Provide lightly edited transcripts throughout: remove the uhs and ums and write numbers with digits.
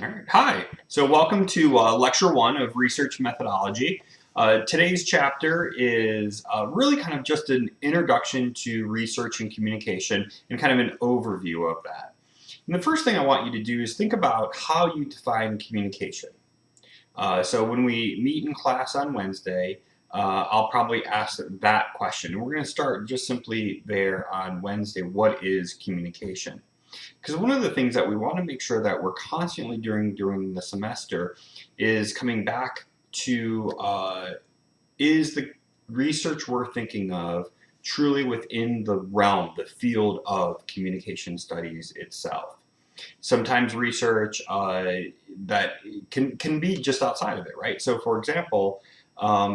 All right. Hi. So, welcome to lecture one of research methodology. Today's chapter is really kind of just an introduction to research and communication and kind of an overview of that. And the first thing I want you to do is think about how you define communication. So, when we meet in class on Wednesday, I'll probably ask that question. And we're going to start just simply there on Wednesday. What is communication? Because one of the things that we want to make sure that we're constantly doing during the semester is coming back to is the research we're thinking of truly within the realm, the field of communication studies itself. Sometimes research that can be just outside of it, right? So, for example,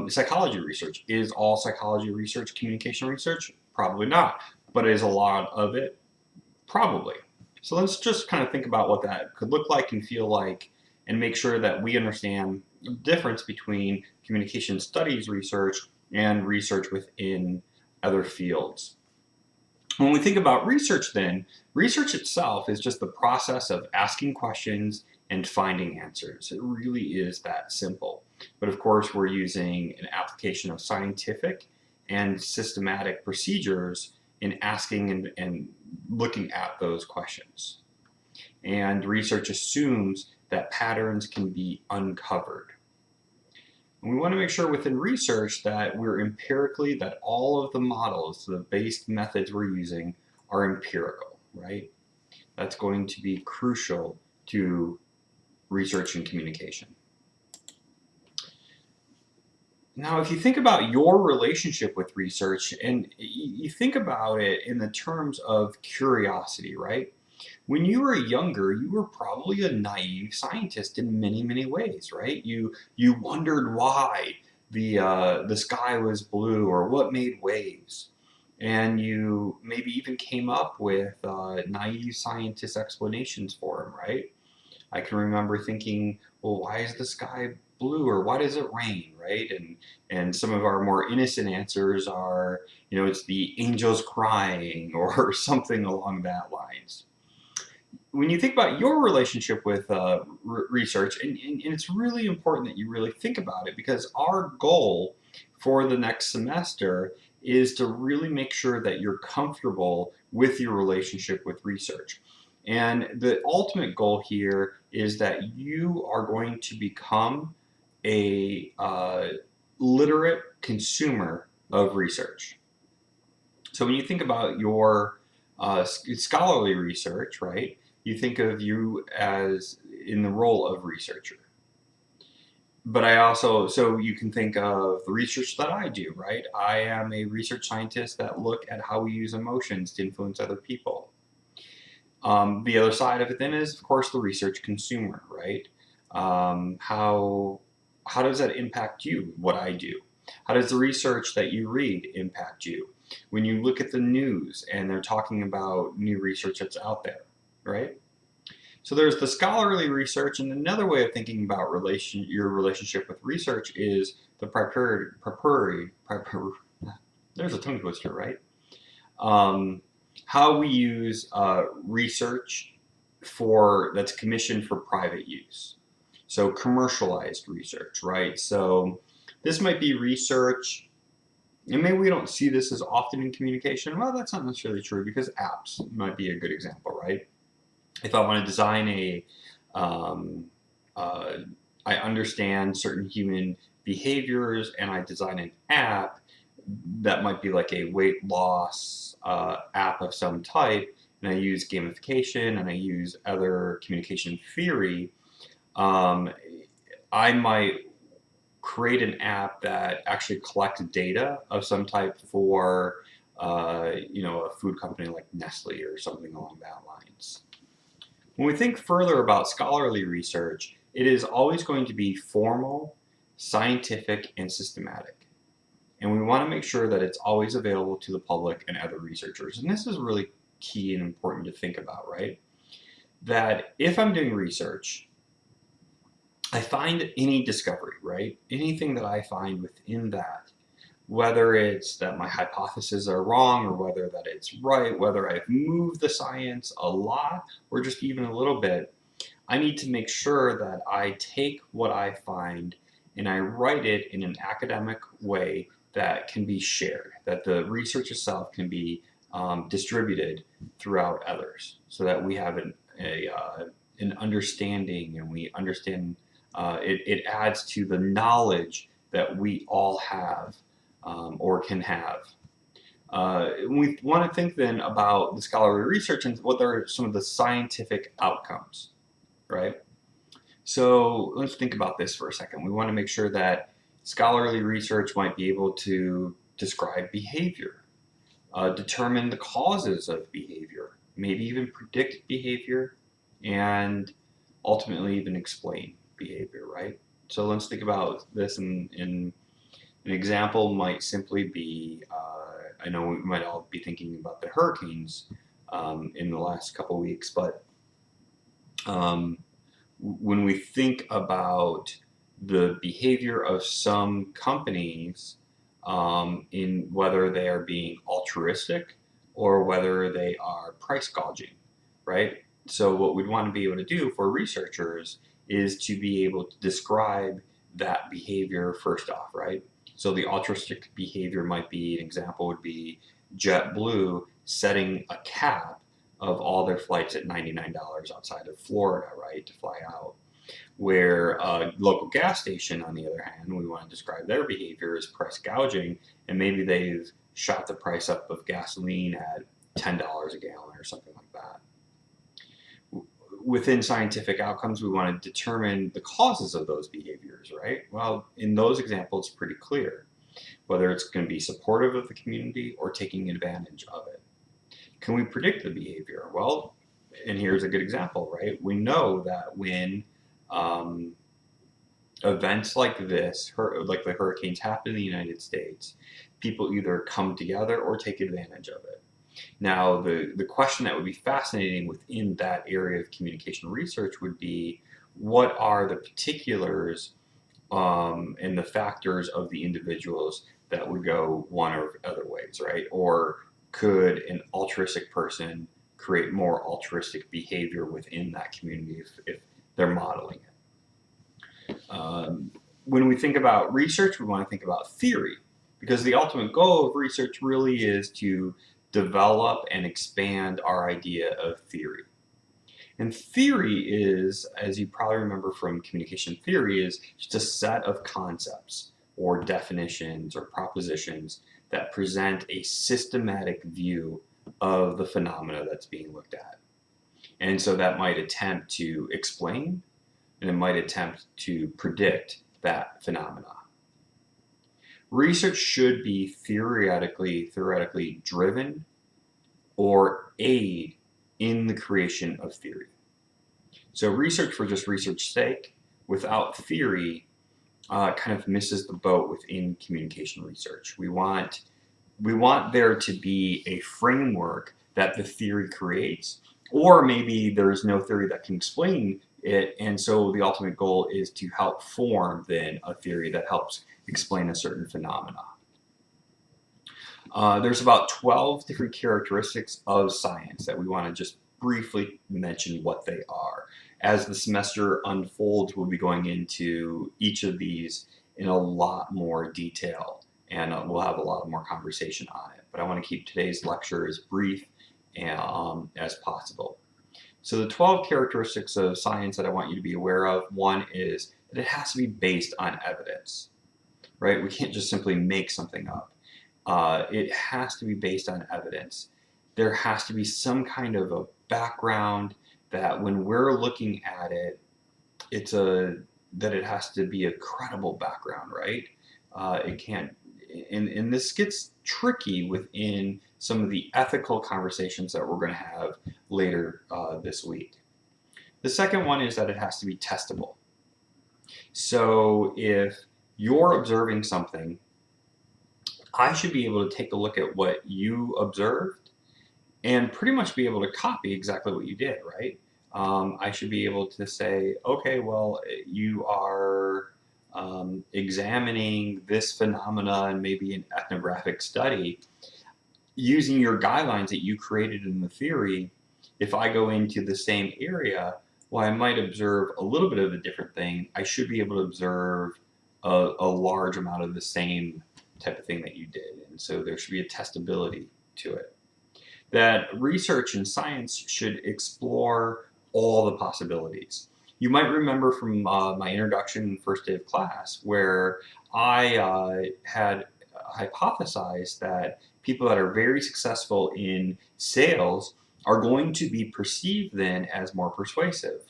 psychology research, is all psychology research communication research? Probably not, but is a lot of it? Probably. So let's just kind of think about what that could look like and feel like, and make sure that we understand the difference between communication studies research and research within other fields. When we think about research, then, research itself is just the process of asking questions and finding answers. It really is that simple. But of course, we're using an application of scientific and systematic procedures in asking and looking at those questions. And research assumes that patterns can be uncovered. And we want to make sure within research that we're empirically, that all of the models, the based methods we're using are empirical, right? That's going to be crucial to research and communication. Now, if you think about your relationship with research and you think about it in the terms of curiosity, right? When you were younger, you were probably a naive scientist in many, many ways, right? You wondered why the sky was blue or what made waves, and you maybe even came up with naive scientist explanations for them, right? I can remember thinking, well, why is the sky blue or why does it rain, right? And some of our more innocent answers are, it's the angels crying or something along that lines. When you think about your relationship with research, and it's really important that you really think about it because our goal for the next semester is to really make sure that you're comfortable with your relationship with research. And the ultimate goal here is that you are going to become a literate consumer of research. So when you think about your scholarly research, right, you think of you as in the role of researcher. But I also, so you can think of the research that I do, right? I am a research scientist that look at how we use emotions to influence other people. The other side of it then is, of course, the research consumer, right? How does that impact you, what I do? How does the research that you read impact you? When you look at the news and they're talking about new research that's out there, right? So there's the scholarly research, and another way of thinking about your relationship with research is the there's a tongue twister, right? Um, how we use research that's commissioned for private use. So commercialized research, right? So this might be research, and maybe we don't see this as often in communication. Well, that's not necessarily true because apps might be a good example, right? If I want to design um, uh, I understand certain human behaviors and I design an app that might be like a weight loss app of some type, and I use gamification and I use other communication theory, um, I might create an app that actually collects data of some type for, a food company like Nestle or something along that lines. When we think further about scholarly research, it is always going to be formal, scientific, and systematic. And we want to make sure that it's always available to the public and other researchers. And this is really key and important to think about, right? That if I'm doing research, I find any discovery, right? Anything that I find within that, whether it's that my hypotheses are wrong or whether that it's right, whether I've moved the science a lot or just even a little bit, I need to make sure that I take what I find and I write it in an academic way that can be shared, that the research itself can be distributed throughout others, so that we have an understanding, and we understand it adds to the knowledge that we all have or can have. We want to think then about the scholarly research and what are some of the scientific outcomes, right? So let's think about this for a second. We want to make sure that scholarly research might be able to describe behavior, determine the causes of behavior, maybe even predict behavior, and ultimately even explain behavior, right? So let's think about this in an example might simply be, I know we might all be thinking about the hurricanes in the last couple of weeks, but when we think about the behavior of some companies in whether they are being altruistic or whether they are price gouging, right? So what we'd want to be able to do for researchers is to be able to describe that behavior first off, right? So the altruistic behavior might be, an example would be JetBlue setting a cap of all their flights at $99 outside of Florida, right, to fly out. Where a local gas station, on the other hand, we want to describe their behavior as price gouging, and maybe they've shot the price up of gasoline at $10 a gallon or something like that. Within scientific outcomes, we want to determine the causes of those behaviors, right? Well, in those examples, it's pretty clear whether it's going to be supportive of the community or taking advantage of it. Can we predict the behavior? Well, and here's a good example, right? We know that when events like this, like the hurricanes happen in the United States, people either come together or take advantage of it. Now, the question that would be fascinating within that area of communication research would be, what are the particulars and the factors of the individuals that would go one or other ways, right? Or could an altruistic person create more altruistic behavior within that community if they're modeling it? When we think about research, we want to think about theory, because the ultimate goal of research really is to develop and expand our idea of theory. And theory is, as you probably remember from communication theory, is just a set of concepts or definitions or propositions that present a systematic view of the phenomena that's being looked at. And so that might attempt to explain, and it might attempt to predict that phenomena. Research should be theoretically driven or aid in the creation of theory. So research for just research's sake without theory kind of misses the boat within communication research. We want there to be a framework that the theory creates, or maybe there's no theory that can explain it, and so the ultimate goal is to help form then a theory that helps explain a certain phenomena. There's about 12 different characteristics of science that we want to just briefly mention what they are. As the semester unfolds, we'll be going into each of these in a lot more detail, and we'll have a lot more conversation on it. But I want to keep today's lecture as brief as possible. So the 12 characteristics of science that I want you to be aware of, one is that it has to be based on evidence, right? We can't just simply make something up. It has to be based on evidence. There has to be some kind of a background that when we're looking at it, that it has to be a credible background, right? It can't, and this gets tricky within some of the ethical conversations that we're going to have later this week. The second one is that it has to be testable. So if you're observing something, I should be able to take a look at what you observed and pretty much be able to copy exactly what you did, right? I should be able to say, okay, well, you are examining this phenomena and maybe an ethnographic study. Using your guidelines that you created in the theory, if I go into the same area, while I might observe a little bit of a different thing, I should be able to observe a large amount of the same type of thing that you did. And so there should be a testability to it. That research and science should explore all the possibilities. You might remember from my introduction first day of class where I had hypothesized that people that are very successful in sales are going to be perceived then as more persuasive.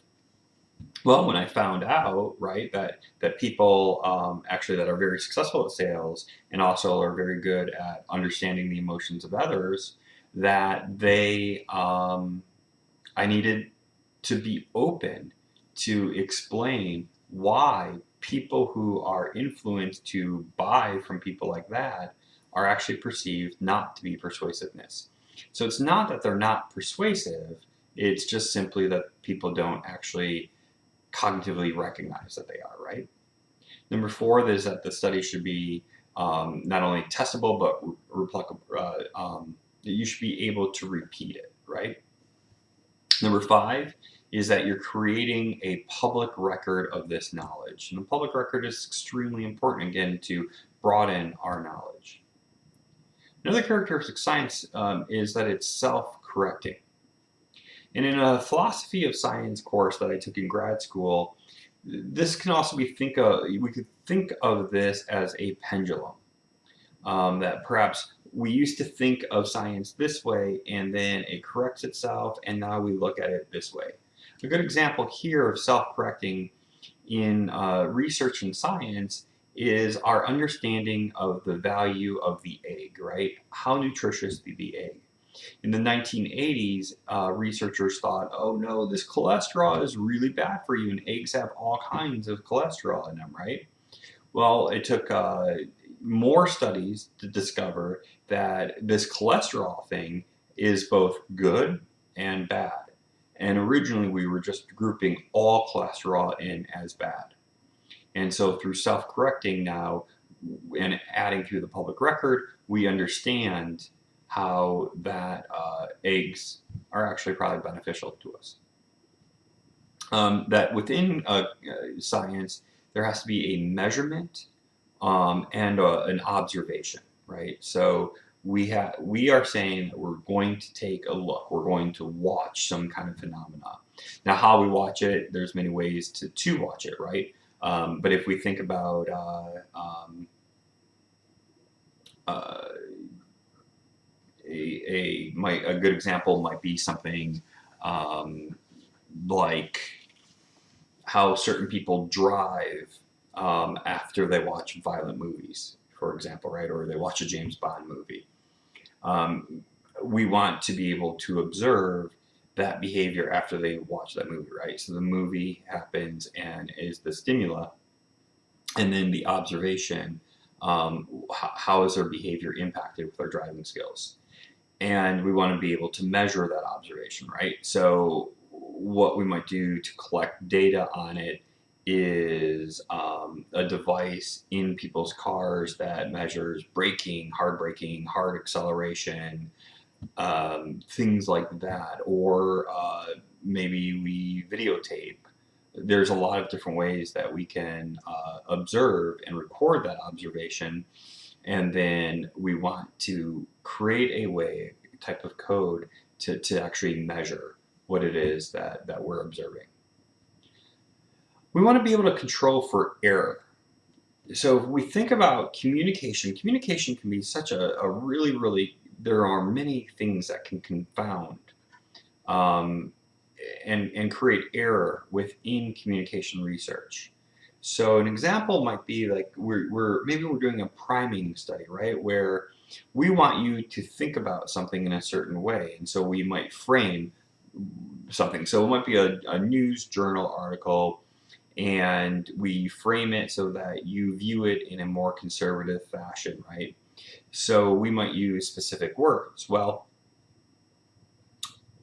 Well, when I found out, right, that people actually that are very successful at sales and also are very good at understanding the emotions of others, that I needed to be open to explain why people who are influenced to buy from people like that are actually perceived not to be persuasiveness. So it's not that they're not persuasive, it's just simply that people don't actually cognitively recognize that they are, right? Number four is that the study should be not only testable, but replicable. You should be able to repeat it, right? Number five is that you're creating a public record of this knowledge. And the public record is extremely important, again, to broaden our knowledge. Another characteristic of science is that it's self-correcting. And in a philosophy of science course that I took in grad school, this can also be we could think of this as a pendulum. That perhaps we used to think of science this way and then it corrects itself and now we look at it this way. A good example here of self-correcting in research and science is our understanding of the value of the egg, right? How nutritious is the egg? In the 1980s, researchers thought, oh no, this cholesterol is really bad for you, and eggs have all kinds of cholesterol in them, right? Well, it took more studies to discover that this cholesterol thing is both good and bad. And originally, we were just grouping all cholesterol in as bad. And so through self-correcting now and adding to the public record, we understand how that eggs are actually probably beneficial to us. That within science, there has to be a measurement and an observation, right? So we are saying that we're going to take a look, we're going to watch some kind of phenomena. Now, how we watch it, there's many ways to watch it, right? But if we think about a good example might be something like how certain people drive after they watch violent movies, for example, right? Or they watch a James Bond movie. We want to be able to observe that behavior after they watch that movie, right? So the movie happens and is the stimuli, and then the observation, how is their behavior impacted with their driving skills? And we want to be able to measure that observation, right? So what we might do to collect data on it is a device in people's cars that measures braking, hard acceleration, things like that, or maybe we videotape. There's a lot of different ways that we can observe and record that observation, and then we want to create a type of code to actually measure what it is that we're observing. We want to be able to control for error. So if we think about communication can be such a really, there are many things that can confound and create error within communication research. So an example might be like maybe we're doing a priming study, right? Where we want you to think about something in a certain way. And so we might frame something. So it might be a news journal article, and we frame it so that you view it in a more conservative fashion, right? So we might use specific words. Well,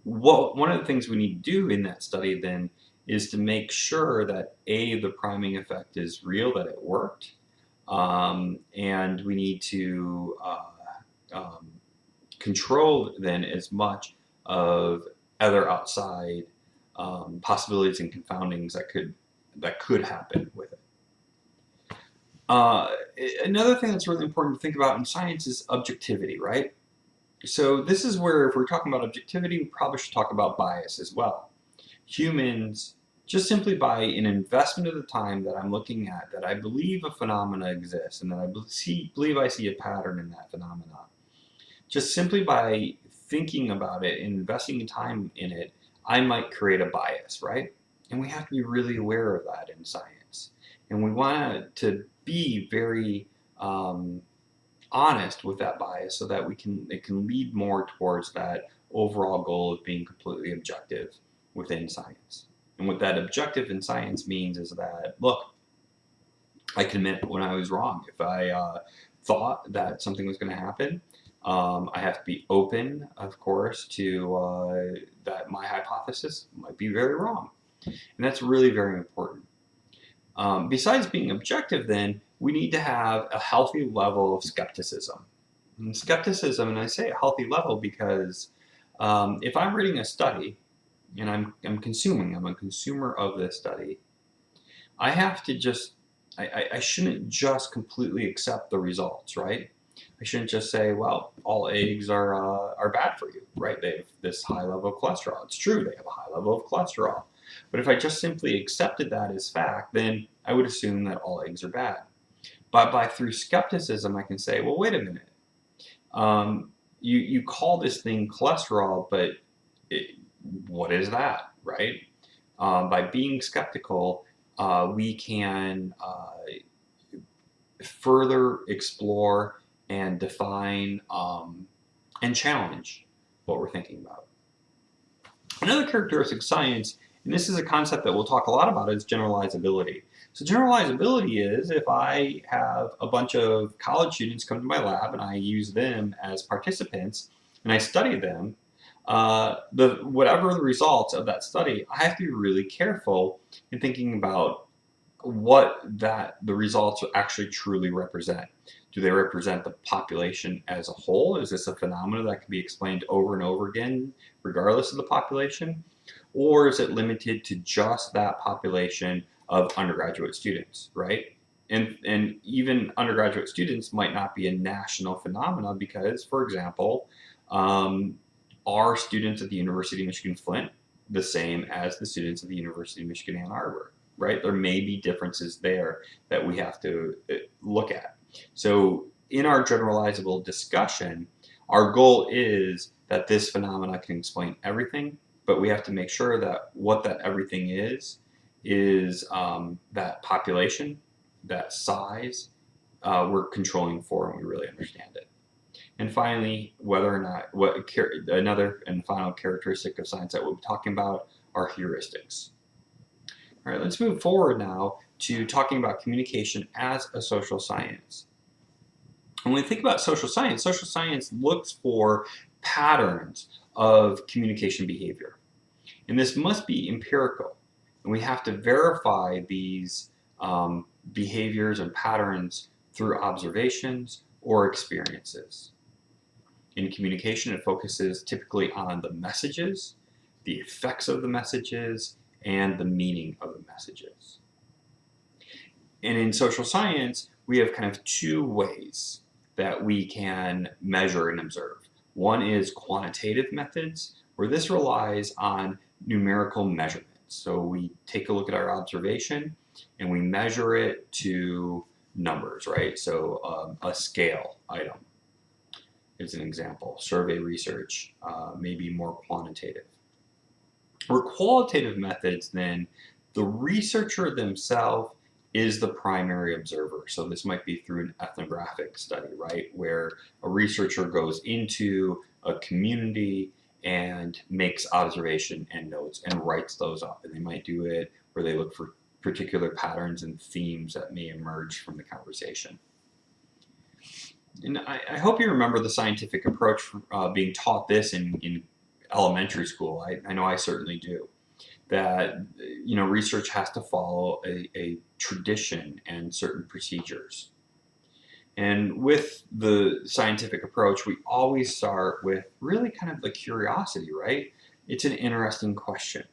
one of the things we need to do in that study then is to make sure that the priming effect is real, that it worked, and we need to control then as much of other outside possibilities and confoundings that could happen with it. Uh, Another thing that's really important to think about in science is objectivity, right? So this is where, if we're talking about objectivity, we probably should talk about bias as well. Humans, just simply by an investment of the time that I'm looking at, that I believe a phenomena exists and that I believe I see a pattern in that phenomena, just simply by thinking about it and investing time in it, I might create a bias, right? And we have to be really aware of that in science. And we want to be very honest with that bias so that it can lead more towards that overall goal of being completely objective within science. And what that objective in science means is that, look, I can admit when I was wrong. If I thought that something was going to happen, I have to be open, of course, to that my hypothesis might be very wrong. And that's really very important. Besides being objective, then, we need to have a healthy level of skepticism. And skepticism, and I say a healthy level because if I'm reading a study and I'm a consumer of this study, I have to I shouldn't just completely accept the results, right? I shouldn't just say, well, all eggs are bad for you, right? They have this high level of cholesterol. It's true, they have a high level of cholesterol. But if I just simply accepted that as fact, then I would assume that all eggs are bad. But through skepticism, I can say, well, wait a minute. You call this thing cholesterol, but what is that, right? By being skeptical, we can further explore and define and challenge what we're thinking about. Another characteristic of science, and this is a concept that we'll talk a lot about, is generalizability. So generalizability is if I have a bunch of college students come to my lab and I use them as participants and I study them, whatever the results of that study, I have to be really careful in thinking about what the results actually truly represent. Do they represent the population as a whole? Is this a phenomenon that can be explained over and over again, regardless of the population? Or is it limited to just that population of undergraduate students, right? And even undergraduate students might not be a national phenomenon because, for example, are students at the University of Michigan Flint the same as the students at the University of Michigan Ann Arbor, right? There may be differences there that we have to look at. So in our generalizable discussion, our goal is that this phenomena can explain everything, but we have to make sure that what that everything is that population, that size, we're controlling for and we really understand it. And finally, whether or not, another and final characteristic of science that we'll be talking about are heuristics. All right, let's move forward now to talking about communication as a social science. When we think about social science looks for patterns of communication behavior. And this must be empirical. And we have to verify these behaviors and patterns through observations or experiences. In communication, it focuses typically on the messages, the effects of the messages, and the meaning of the messages. And in social science, we have kind of two ways that we can measure and observe. One is quantitative methods, where this relies on numerical measurements. So we take a look at our observation and we measure it to numbers, right? So a scale item is an example. Survey research may be more quantitative. For qualitative methods, then, the researcher themselves is the primary observer. So this might be through an ethnographic study, right? Where a researcher goes into a community and makes observation and notes and writes those up. And they might do it where they look for particular patterns and themes that may emerge from the conversation. And I hope you remember the scientific approach being taught this in elementary school. I know I certainly do. That research has to follow a tradition and certain procedures. And with the scientific approach, we always start with really kind of the curiosity, right? It's an interesting question.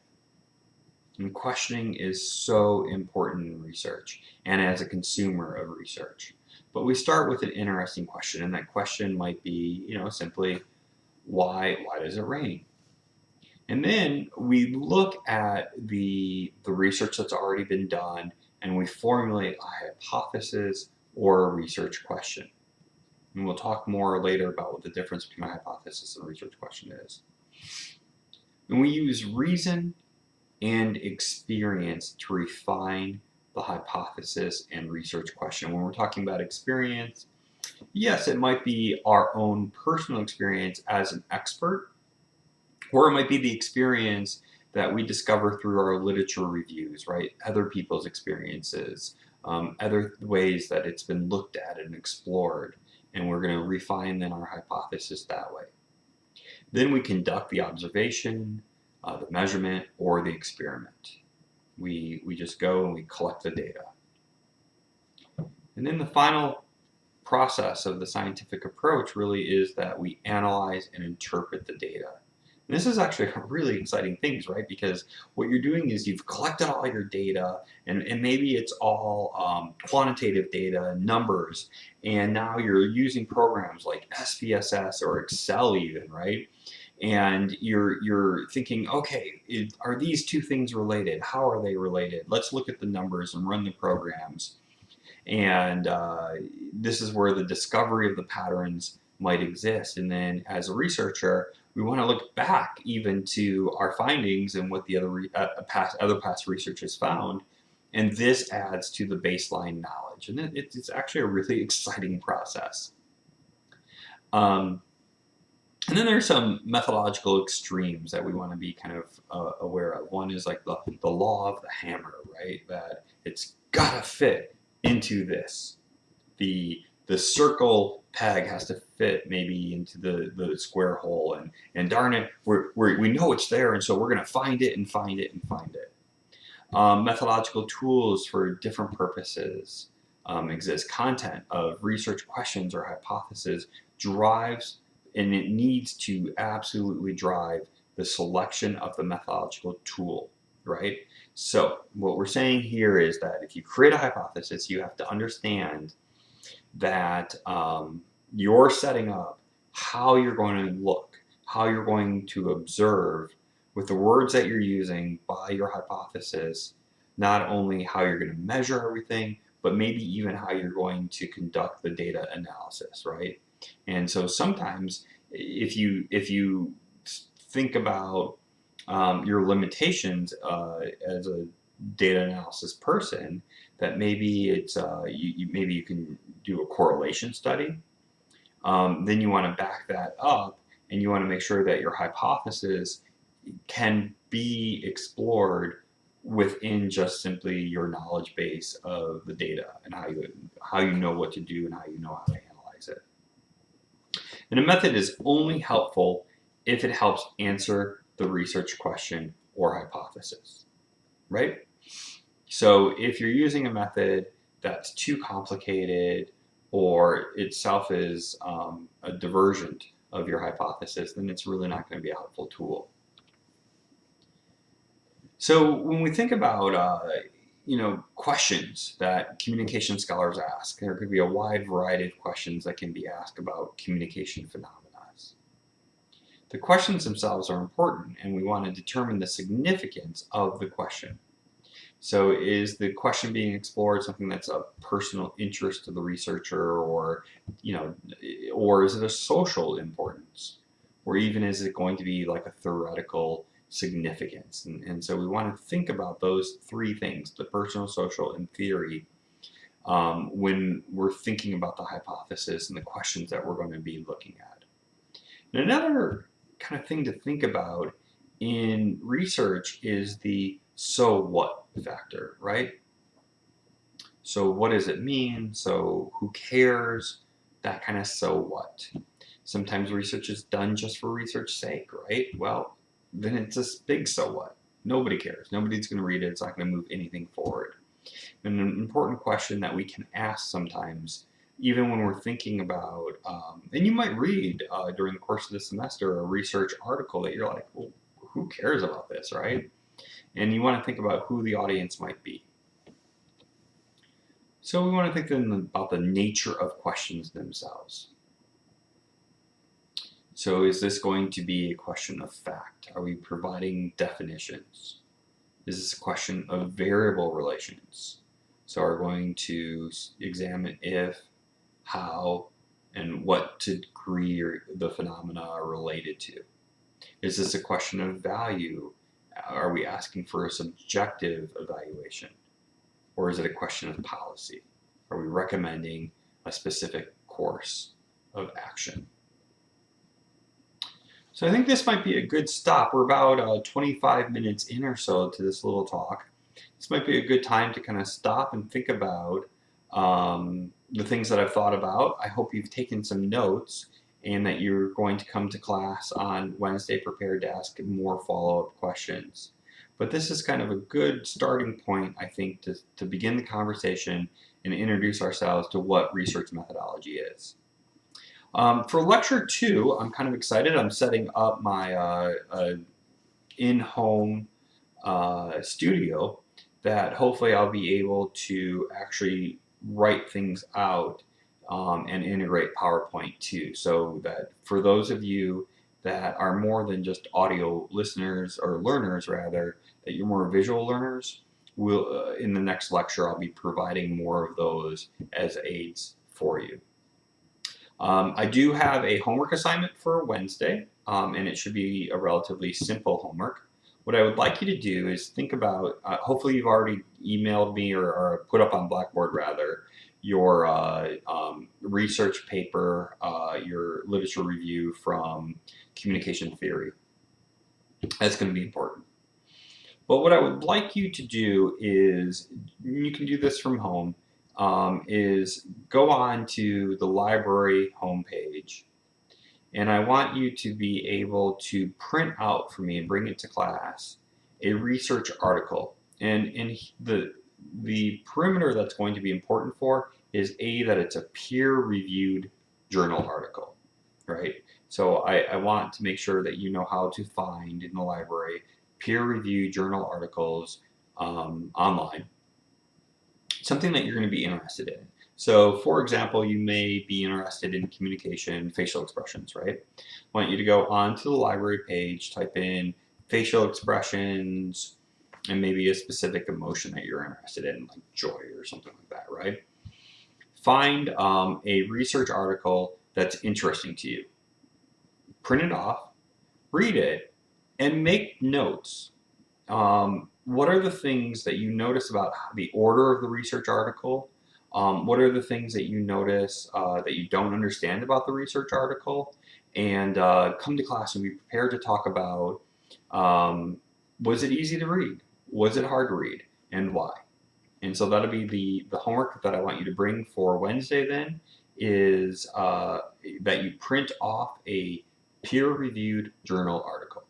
And questioning is so important in research and as a consumer of research. But we start with an interesting question, and that question might be, simply, why does it rain? And then we look at the research that's already been done and we formulate a hypothesis or a research question. And we'll talk more later about what the difference between a hypothesis and a research question is. And we use reason and experience to refine the hypothesis and research question. When we're talking about experience, yes, it might be our own personal experience as an expert, or it might be the experience that we discover through our literature reviews, right? Other people's experiences, other ways that it's been looked at and explored, and we're going to refine then our hypothesis that way. Then we conduct the observation, the measurement, or the experiment. We just go and we collect the data. And then the final process of the scientific approach really is that we analyze and interpret the data. And this is actually a really exciting thing, right? Because what you're doing is you've collected all your data, and maybe it's all quantitative data, numbers, and now you're using programs like SPSS or Excel even, right? And you're thinking, okay, are these two things related? How are they related? Let's look at the numbers and run the programs. And this is where the discovery of the patterns might exist. And then as a researcher, we want to look back even to our findings and what the other past research has found. And this adds to the baseline knowledge. And it's actually a really exciting process. And then there's some methodological extremes that we want to be kind of aware of. One is like the law of the hammer, right? That it's gotta fit into this. The circle peg has to fit maybe into the square hole, and darn it, we know it's there, and so we're gonna find it and find it and find it. Methodological tools for different purposes exist. Content of research questions or hypotheses drives, and it needs to absolutely drive the selection of the methodological tool, right? So what we're saying here is that if you create a hypothesis, you have to understand that you're setting up how you're going to look, how you're going to observe with the words that you're using by your hypothesis, not only how you're going to measure everything, but maybe even how you're going to conduct the data analysis, right? And so sometimes if you think about your limitations as a data analysis person, that maybe it's maybe you can do a correlation study. Then you want to back that up, and you want to make sure that your hypothesis can be explored within just simply your knowledge base of the data and how you know what to do and how you know how to analyze it. And a method is only helpful if it helps answer the research question or hypothesis, right? So if you're using a method that's too complicated or itself is a diversion of your hypothesis, then it's really not going to be a helpful tool. So when we think about questions that communication scholars ask, there could be a wide variety of questions that can be asked about communication phenomena. The questions themselves are important, and we want to determine the significance of the question. So is the question being explored something that's of personal interest to the researcher, or is it a social importance? Or even is it going to be like a theoretical significance? And so we want to think about those three things, the personal, social, and theory, when we're thinking about the hypothesis and the questions that we're going to be looking at. And another kind of thing to think about in research is the so what factor, right? So what does it mean? So who cares? That kind of so what. Sometimes research is done just for research's sake, right? Well, then it's a big so what. Nobody cares. Nobody's going to read it. It's not going to move anything forward. And an important question that we can ask sometimes, even when we're thinking about, and you might read during the course of the semester a research article that you're like, well, who cares about this, right? And you want to think about who the audience might be. So we want to think then about the nature of questions themselves. So is this going to be a question of fact? Are we providing definitions? Is this a question of variable relations? So we're going to examine if, how, and what degree the phenomena are related to. Is this a question of value? Are we asking for a subjective evaluation? Or is it a question of policy? Are we recommending a specific course of action? So I think this might be a good stop. We're about 25 minutes in or so to this little talk. This might be a good time to kind of stop and think about the things that I've thought about. I hope you've taken some notes and that you're going to come to class on Wednesday prepared to ask more follow-up questions. But this is kind of a good starting point, I think, to begin the conversation and introduce ourselves to what research methodology is. For lecture 2, I'm kind of excited. I'm setting up my in-home studio that hopefully I'll be able to actually write things out and integrate PowerPoint too, so that for those of you that are more than just audio listeners or learners rather, that you're more visual learners, in the next lecture I'll be providing more of those as aids for you. I do have a homework assignment for Wednesday, and it should be a relatively simple homework. What I would like you to do is think about, hopefully you've already emailed me or put up on Blackboard rather, your research paper, your literature review from communication theory. That's going to be important. But what I would like you to do is, you can do this from home, is go on to the library homepage, and I want you to be able to print out for me and bring it to class a research article. And the perimeter that's going to be important for is that it's a peer-reviewed journal article, right? So I want to make sure that you know how to find in the library peer-reviewed journal articles online. Something that you're going to be interested in. So for example, you may be interested in communication facial expressions, right? I want you to go onto the library page, type in facial expressions, and maybe a specific emotion that you're interested in, like joy or something like that, right? Find a research article that's interesting to you. Print it off, read it, and make notes. What are the things that you notice about the order of the research article? What are the things that you notice that you don't understand about the research article? And come to class and be prepared to talk about, was it easy to read? Was it hard to read? And why? And so that'll be the homework that I want you to bring for Wednesday then, is that you print off a peer-reviewed journal article.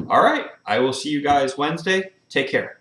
All right, I will see you guys Wednesday. Take care.